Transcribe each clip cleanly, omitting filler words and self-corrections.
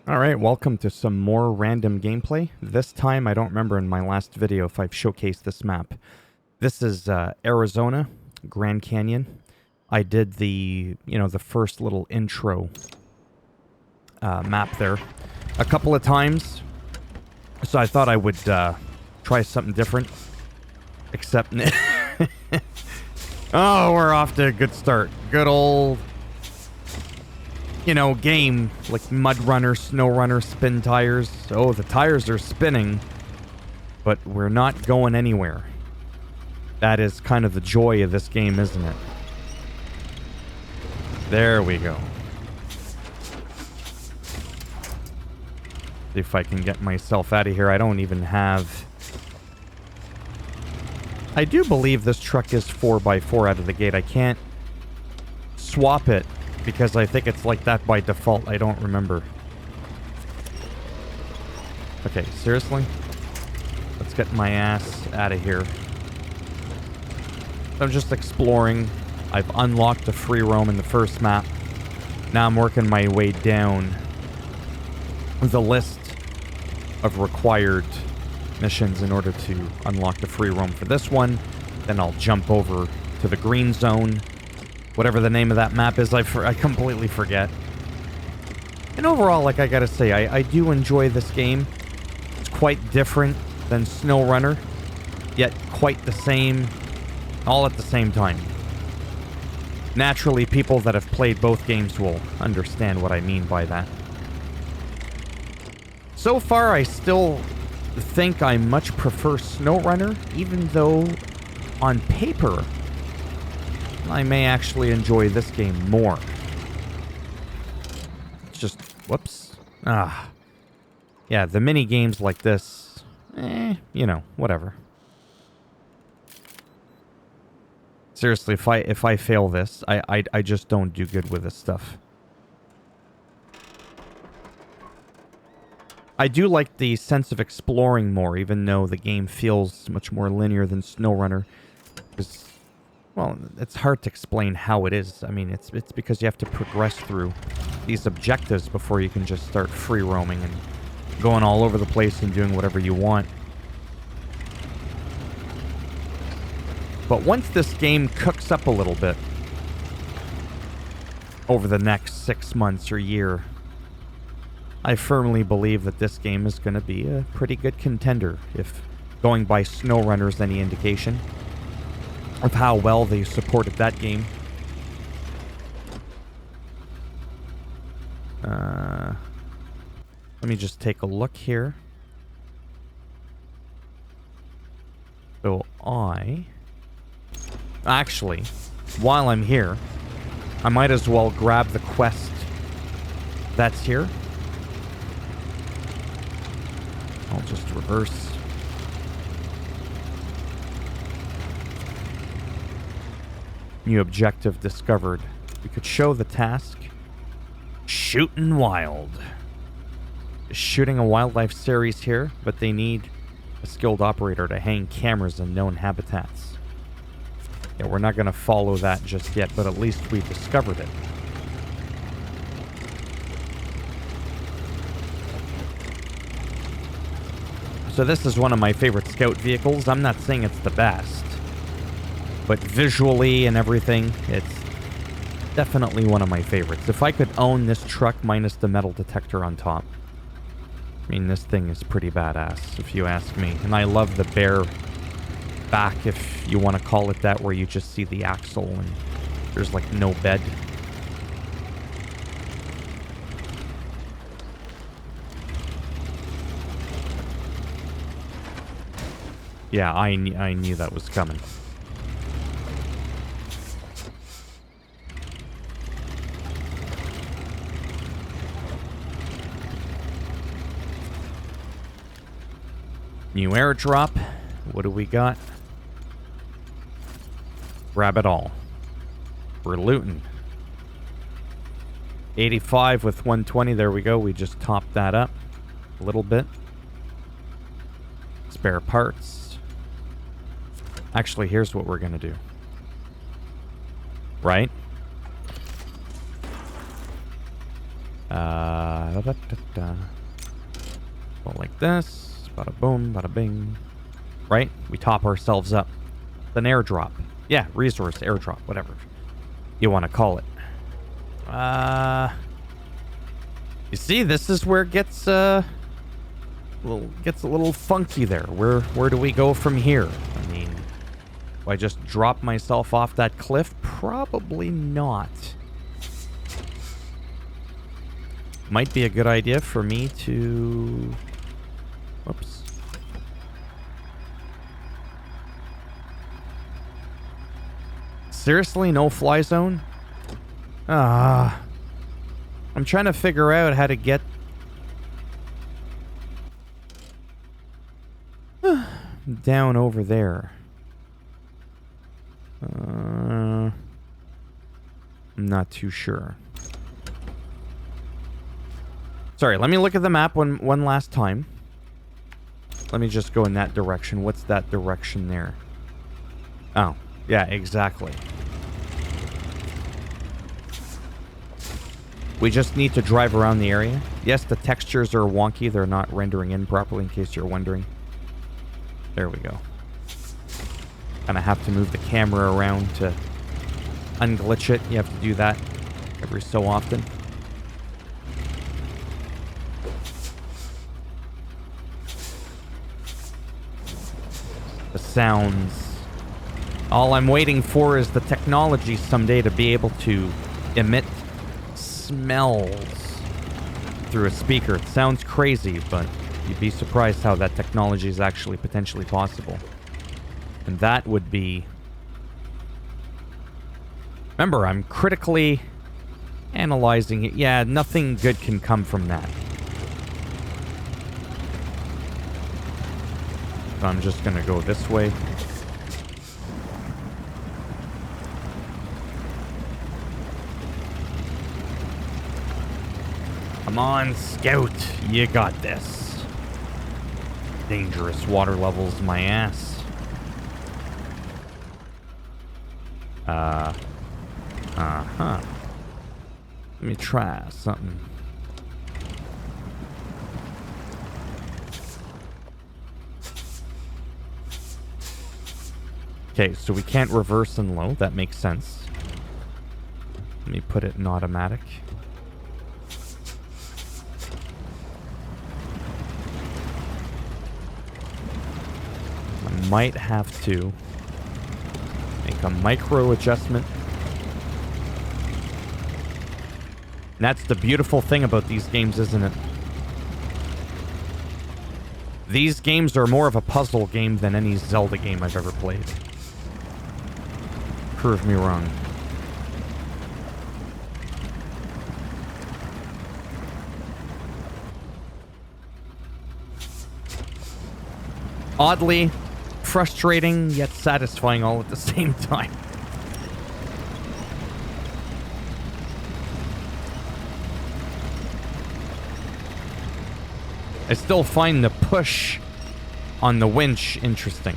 Alright, welcome to some more random gameplay. This time, I don't remember in my last video if I've showcased this map. This is Arizona, Grand Canyon. I did the first little intro map there a couple of times. So I thought I would try something different. Except... oh, we're off to a good start. Good old... game like MudRunner, SnowRunner, spin tires. Oh, the tires are spinning, but we're not going anywhere. That is kind of the joy of this game, isn't it? There we go. See if I can get myself out of here. I don't even have... I do believe this truck is 4x4 out of the gate. I can't swap it because I think it's like that by default. I don't remember. Okay, seriously? Let's get my ass out of here. I'm just exploring. I've unlocked the free roam in the first map. Now I'm working my way down the list of required missions in order to unlock the free roam for this one. Then I'll jump over to the green zone. Whatever the name of that map is, I completely forget. And overall, like I gotta say, I do enjoy this game. It's quite different than SnowRunner, yet quite the same, all at the same time. Naturally, people that have played both games will understand what I mean by that. So far, I still think I much prefer SnowRunner, even though on paper, I may actually enjoy this game more. It's just, whoops. Yeah, the mini games like this, whatever. Seriously, if I fail this, I just don't do good with this stuff. I do like the sense of exploring more, even though the game feels much more linear than SnowRunner. Because, well, it's hard to explain how it is. I mean, it's because you have to progress through these objectives before you can just start free roaming and going all over the place and doing whatever you want. But once this game cooks up a little bit over the next 6 months or year, I firmly believe that this game is going to be a pretty good contender, if going by SnowRunner's any indication of how well they supported that game. Let me just take a look here. So actually, while I'm here, I might as well grab the quest that's here. I'll just reverse. New objective discovered. We could show the task. Shooting wild. Shooting a wildlife series here, but they need a skilled operator to hang cameras in known habitats. Yeah, we're not going to follow that just yet, but at least we discovered it. So this is one of my favorite scout vehicles. I'm not saying it's the best, but visually and everything, it's definitely one of my favorites. If I could own this truck minus the metal detector on top, I mean, this thing is pretty badass, if you ask me. And I love the bare back, if you want to call it that, where you just see the axle and there's like no bed. Yeah, I knew that was coming. New airdrop. What do we got? Grab it all. We're looting. 85 with 120. There we go. We just topped that up a little bit. Spare parts. Actually, here's what we're going to do. Right? Da-da-da-da-da. Go like this. Bada boom, bada bing. Right? We top ourselves up. It's an airdrop. Yeah, resource, airdrop, whatever you want to call it. You see, this is where it gets a little funky there. Where do we go from here? I mean, do I just drop myself off that cliff? Probably not. Might be a good idea for me to... Whoops. Seriously, no fly zone? I'm trying to figure out how to get... down over there. I'm not too sure. Sorry, let me look at the map one last time. Let me just go in that direction. What's that direction there? Oh, yeah, exactly. We just need to drive around the area. Yes, the textures are wonky. They're not rendering in properly, in case you're wondering. There we go. Kind of have to move the camera around to unglitch it. You have to do that every so often. The sounds. All I'm waiting for is the technology someday to be able to emit smells through a speaker. It sounds crazy, but you'd be surprised how that technology is actually potentially possible. And that would be... Remember, I'm critically analyzing it. Yeah, nothing good can come from that. So I'm just gonna go this way. Come on, Scout. You got this. Dangerous water levels, my ass. Uh-huh. Let me try something. Okay, so we can't reverse and low. That makes sense. Let me put it in automatic. I might have to make a micro adjustment. And that's the beautiful thing about these games, isn't it? These games are more of a puzzle game than any Zelda game I've ever played. Prove me wrong. Oddly frustrating, yet satisfying all at the same time. I still find the push on the winch interesting.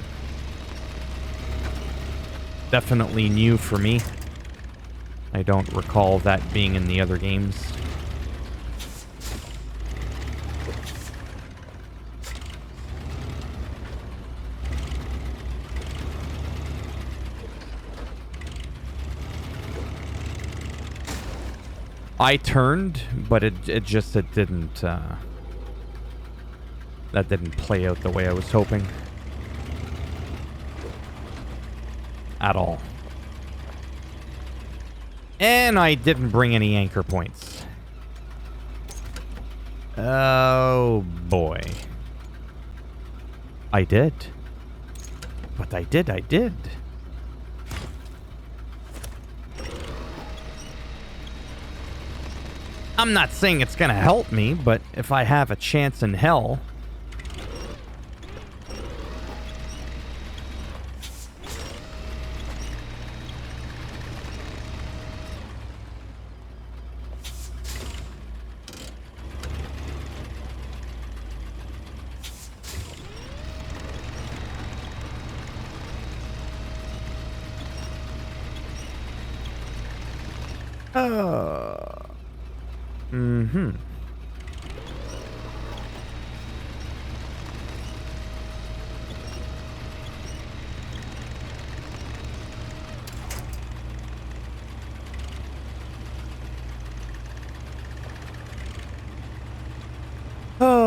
Definitely new for me. I don't recall that being in the other games. I turned, but it didn't, that didn't play out the way I was hoping. At all. And I didn't bring any anchor points. Oh, boy. I did. But I did. I'm not saying it's gonna help me, but if I have a chance in hell...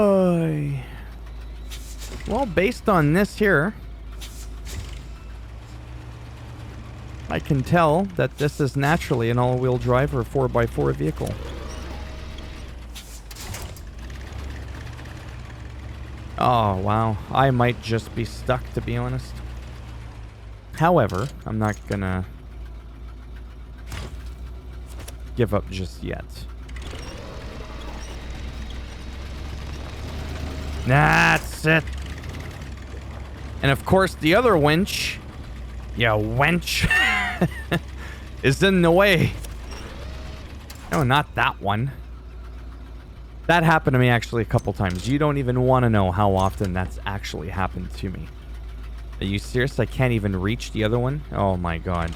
Oh. Well, based on this here, I can tell that this is naturally an all-wheel drive or 4x4 vehicle. Oh, wow. I might just be stuck, to be honest. However, I'm not gonna give up just yet. That's it. And of course, the other winch, yeah, wench, is in the way. No, not that one. That happened to me actually a couple times. You don't even want to know how often that's actually happened to me. Are you serious? I can't even reach the other one? Oh my god.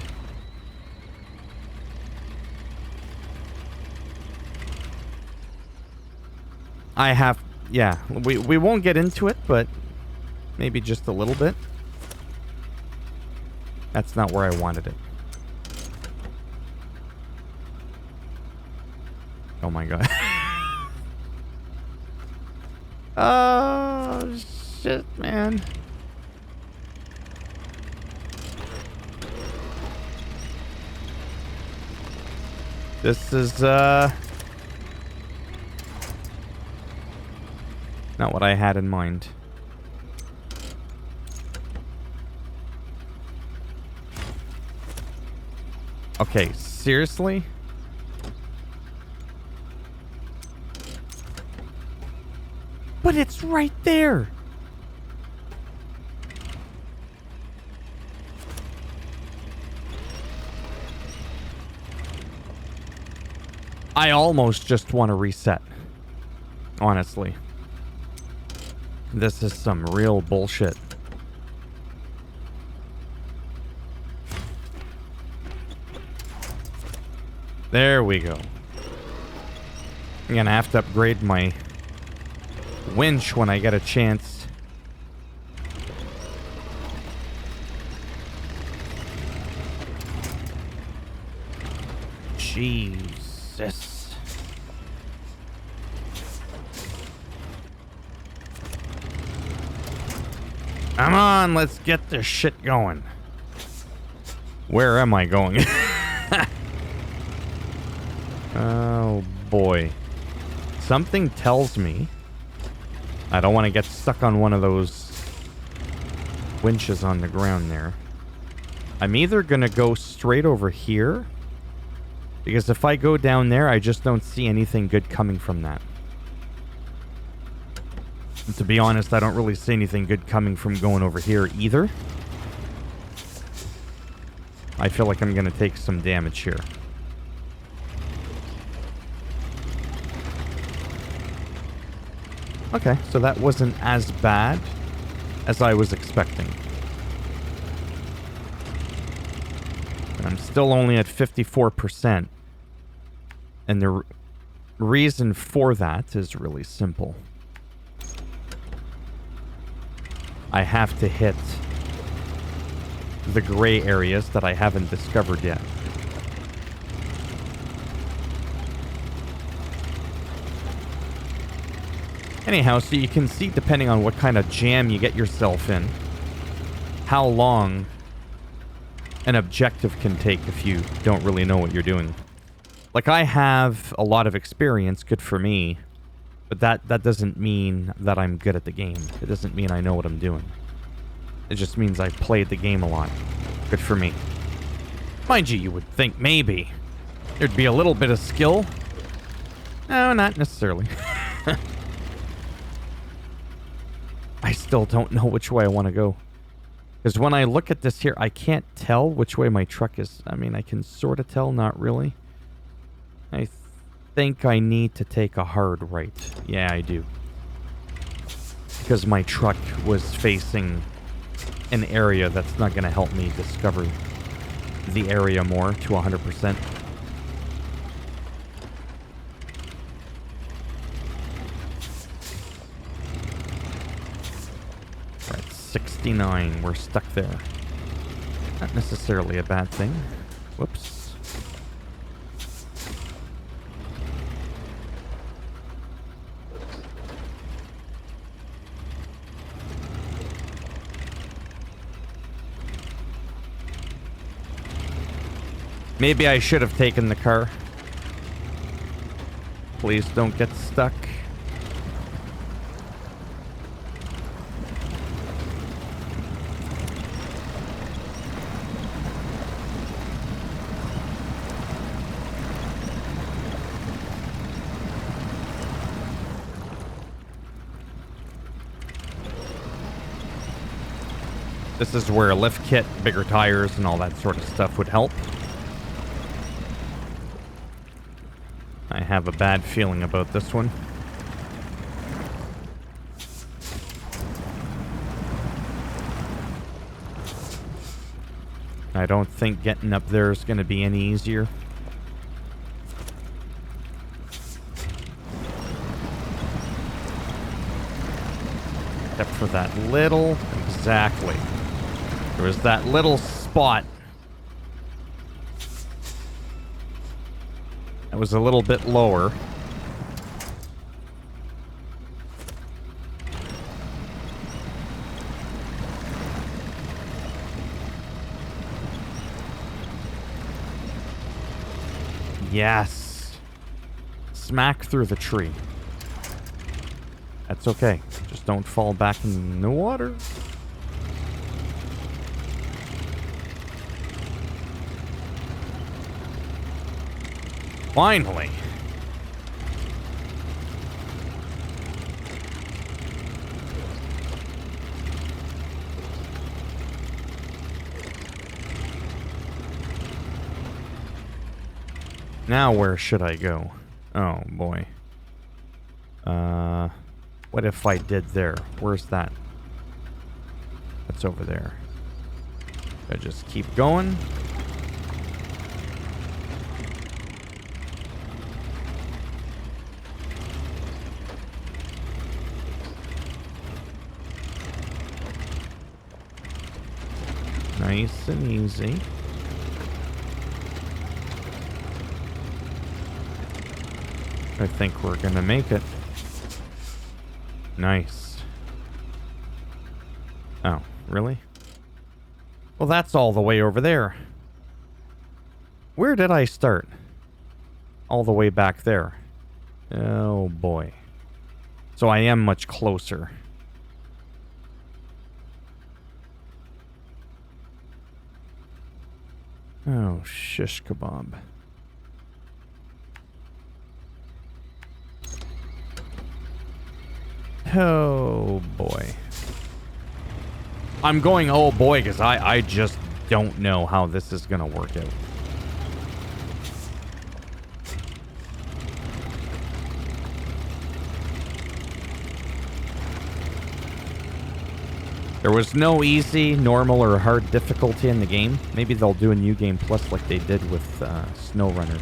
I have... Yeah, we won't get into it, but maybe just a little bit. That's not where I wanted it. Oh my god. Oh, shit, man. This is, not what I had in mind. Okay, seriously? But it's right there! I almost just want to reset. Honestly. This is some real bullshit. There we go. I'm gonna have to upgrade my winch when I get a chance. Jesus. Come on, let's get this shit going. Where am I going? Oh boy. Something tells me I don't want to get stuck on one of those winches on the ground there. I'm either going to go straight over here, because if I go down there, I just don't see anything good coming from that. And to be honest, I don't really see anything good coming from going over here either. I feel like I'm going to take some damage here. Okay, so that wasn't as bad as I was expecting. And I'm still only at 54%. And the reason for that is really simple. I have to hit the gray areas that I haven't discovered yet. Anyhow, so you can see, depending on what kind of jam you get yourself in, how long an objective can take if you don't really know what you're doing. Like, I have a lot of experience, good for me, but that doesn't mean that I'm good at the game. It doesn't mean I know what I'm doing. It just means I've played the game a lot. Good for me. Mind you, you would think maybe there'd be a little bit of skill. No, not necessarily. I still don't know which way I want to go. Because when I look at this here, I can't tell which way my truck is. I mean, I can sort of tell, not really. I think I need to take a hard right. Yeah, I do. Because my truck was facing an area that's not going to help me discover the area more to 100%. Alright, 69. We're stuck there. Not necessarily a bad thing. Whoops. Maybe I should have taken the car. Please don't get stuck. This is where a lift kit, bigger tires, and all that sort of stuff would help. I have a bad feeling about this one. I don't think getting up there is going to be any easier. Except for that little... Exactly. There was that little spot that was a little bit lower. Yes. Smack through the tree. That's okay. Just don't fall back in the water. Finally. Now where should I go? Oh boy. What if I did there? Where's that? That's over there. I just keep going. Nice and easy. I think we're gonna make it. Nice. Oh, really? Well, that's all the way over there. Where did I start? All the way back there. Oh, boy. So I am much closer. Oh, shish kebab. Oh, boy. I'm going, oh, boy, because I just don't know how this is going to work out. There was no easy, normal, or hard difficulty in the game. Maybe they'll do a new game plus like they did with SnowRunner.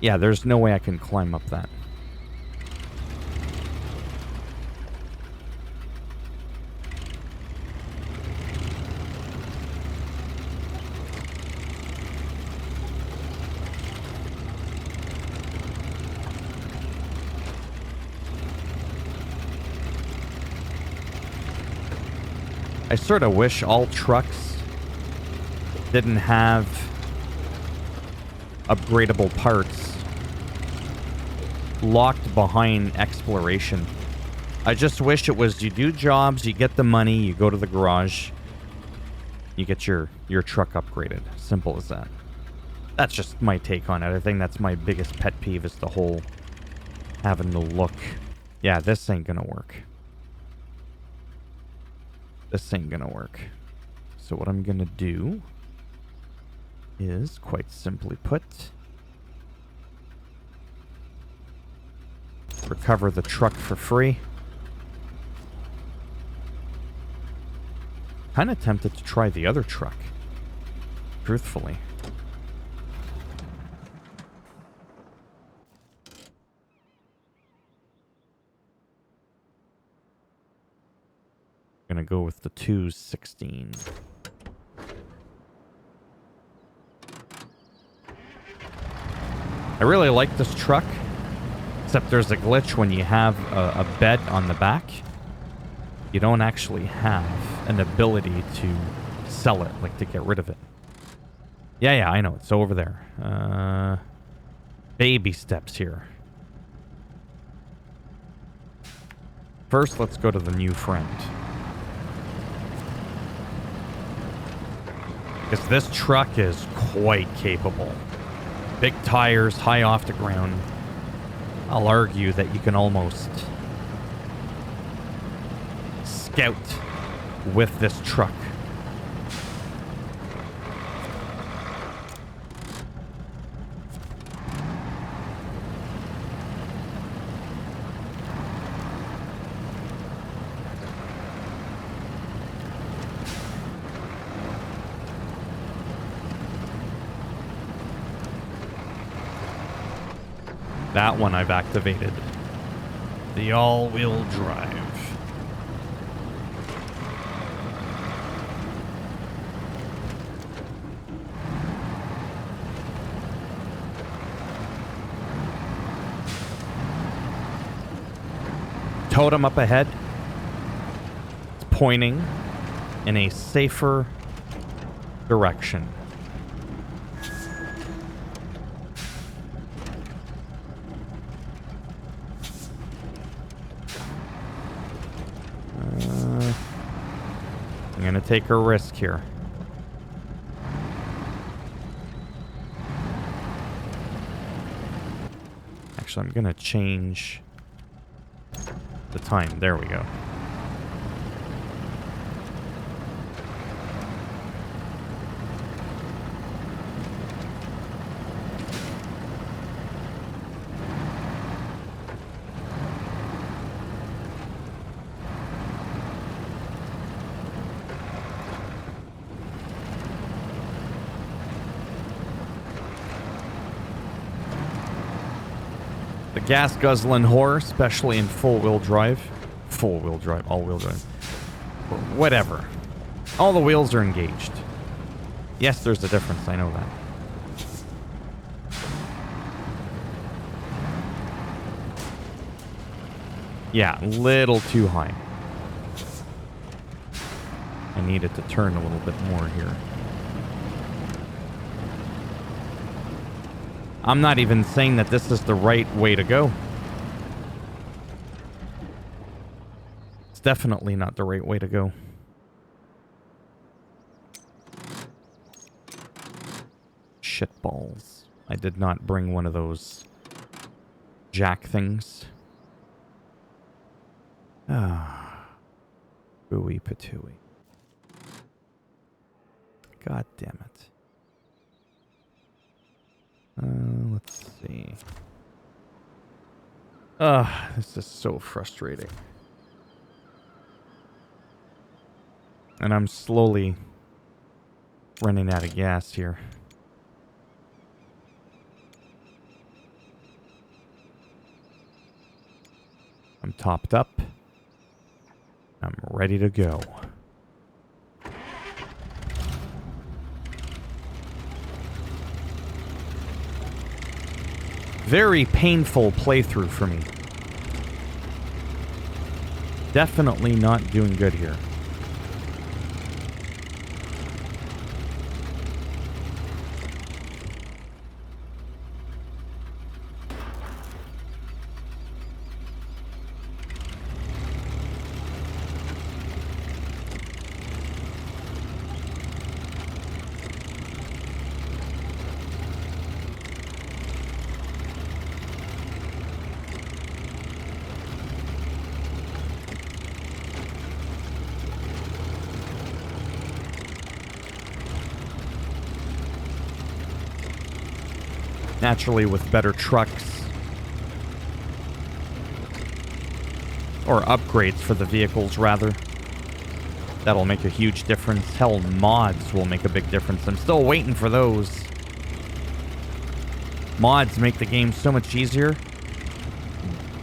Yeah, there's no way I can climb up that. I sort of wish all trucks didn't have upgradable parts locked behind exploration. I just wish it was you do jobs, you get the money, you go to the garage, you get your truck upgraded. Simple as that. That's just my take on it. I think that's my biggest pet peeve is the whole having to look. Yeah, this ain't gonna work. This ain't gonna work. So what I'm gonna do is, quite simply put, recover the truck for free. Kinda tempted to try the other truck, truthfully. Gonna go with the 216. I really like this truck, except there's a glitch when you have a bed on the back. You don't actually have an ability to sell it, like to get rid of it. Yeah, I know. It's over there. Baby steps here. First, let's go to the new friend. Because this truck is quite capable. Big tires, high off the ground. I'll argue that you can almost scout with this truck. That one I've activated. The all-wheel drive. Totem up ahead. It's pointing in a safer direction. I'm gonna take a risk here. Actually, I'm gonna change the time. There we go. The gas guzzling whore, especially in full-wheel drive. Full-wheel drive, all-wheel drive. Or whatever. All the wheels are engaged. Yes, there's a difference, I know that. Yeah, a little too high. I need it to turn a little bit more here. I'm not even saying that this is the right way to go. It's definitely not the right way to go. Shitballs. I did not bring one of those jack things. Ah. Ooey patooey. God damn it. Let's see. This is so frustrating. And I'm slowly running out of gas here. I'm topped up. I'm ready to go. Very painful playthrough for me. Definitely not doing good here. Naturally, with better trucks or upgrades for the vehicles, rather, that'll make a huge difference. Hell, mods will make a big difference. I'm still waiting for those. Mods make the game so much easier,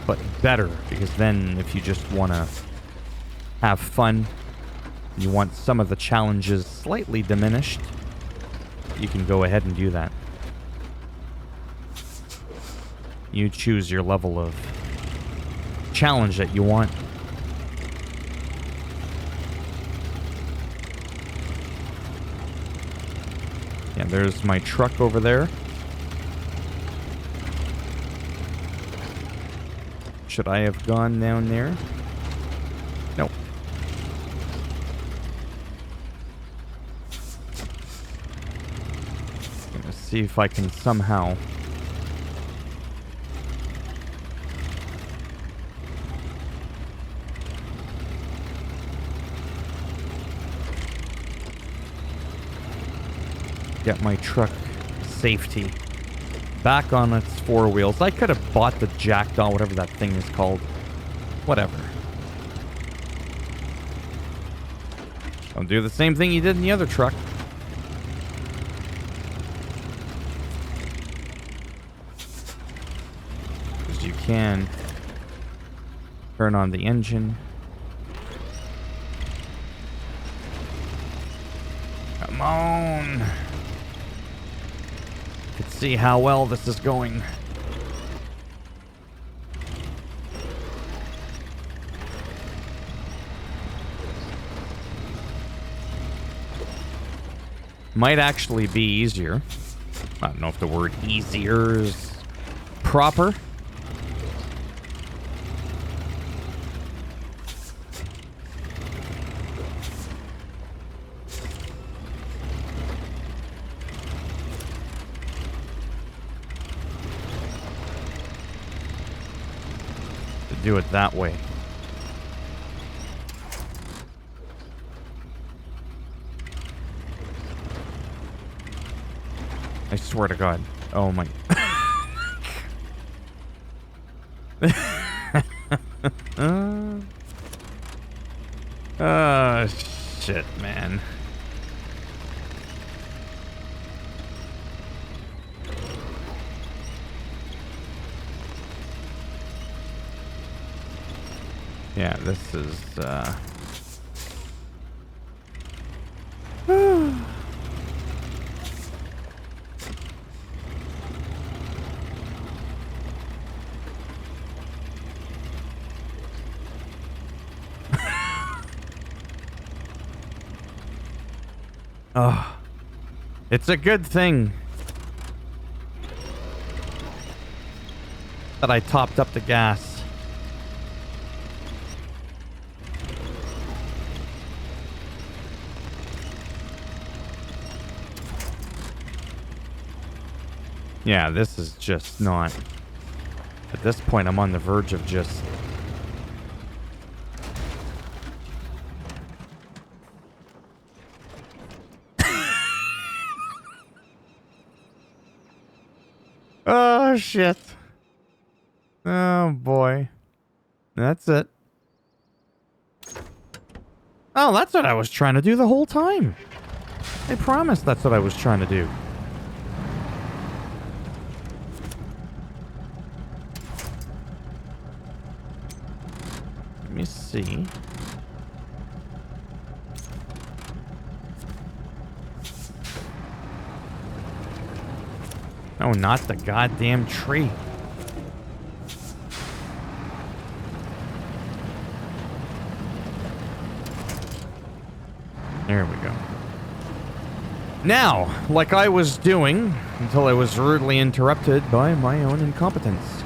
but better, because then if you just want to have fun, you want some of the challenges slightly diminished, you can go ahead and do that. You choose your level of challenge that you want. Yeah, there's my truck over there. Should I have gone down there? Nope. Gonna see if I can somehow... get my truck safety back on its four wheels. I could have bought the jackdaw, whatever that thing is called. Whatever. Don't do the same thing you did in the other truck. Because you can turn on the engine. Come on. Let's see how well this is going. Might actually be easier. I don't know if the word easier is proper. To do it that way. I swear to God. Oh my. Oh, shit, man. Yeah, this is, oh, it's a good thing that I topped up the gas. Yeah, this is just not... At this point, I'm on the verge of just... Oh, shit. Oh, boy. That's it. Oh, that's what I was trying to do the whole time. I promise that's what I was trying to do. Let me see. Oh, not the goddamn tree. There we go. Now, like I was doing until I was rudely interrupted by my own incompetence.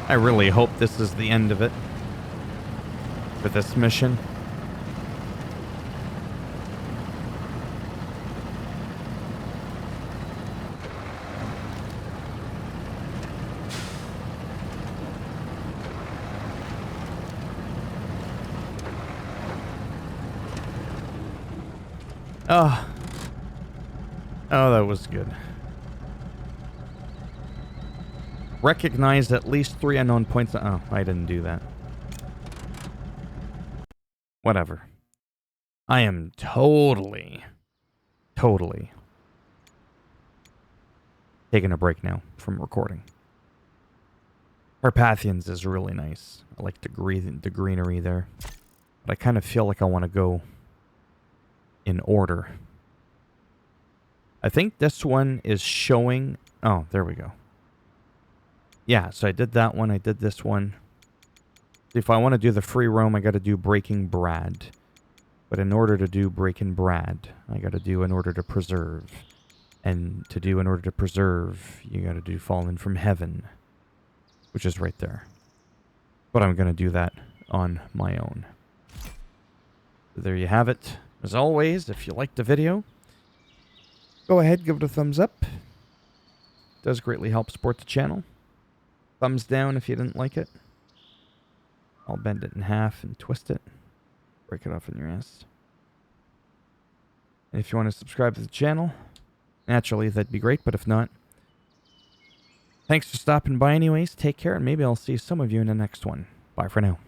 I really hope this is the end of it for this mission. Oh. Oh, that was good. Recognized at least 3 unknown points. Oh, I didn't do that. Whatever. I am totally taking a break now from recording. Carpathians is really nice. I like the greenery there. But I kind of feel like I want to go in order. I think this one is showing... Oh, there we go. Yeah, so I did that one. I did this one. If I want to do the free roam, I got to do Breaking Brad. But in order to do Breaking Brad, I got to do In Order to Preserve. And to do In Order to Preserve, you got to do Fallen from Heaven, which is right there. But I'm going to do that on my own. So there you have it. As always, if you liked the video, go ahead, give it a thumbs up. It does greatly help support the channel. Thumbs down if you didn't like it. I'll bend it in half and twist it. Break it off in your ass. And if you want to subscribe to the channel, naturally, that'd be great, but if not, thanks for stopping by anyways. Take care, and maybe I'll see some of you in the next one. Bye for now.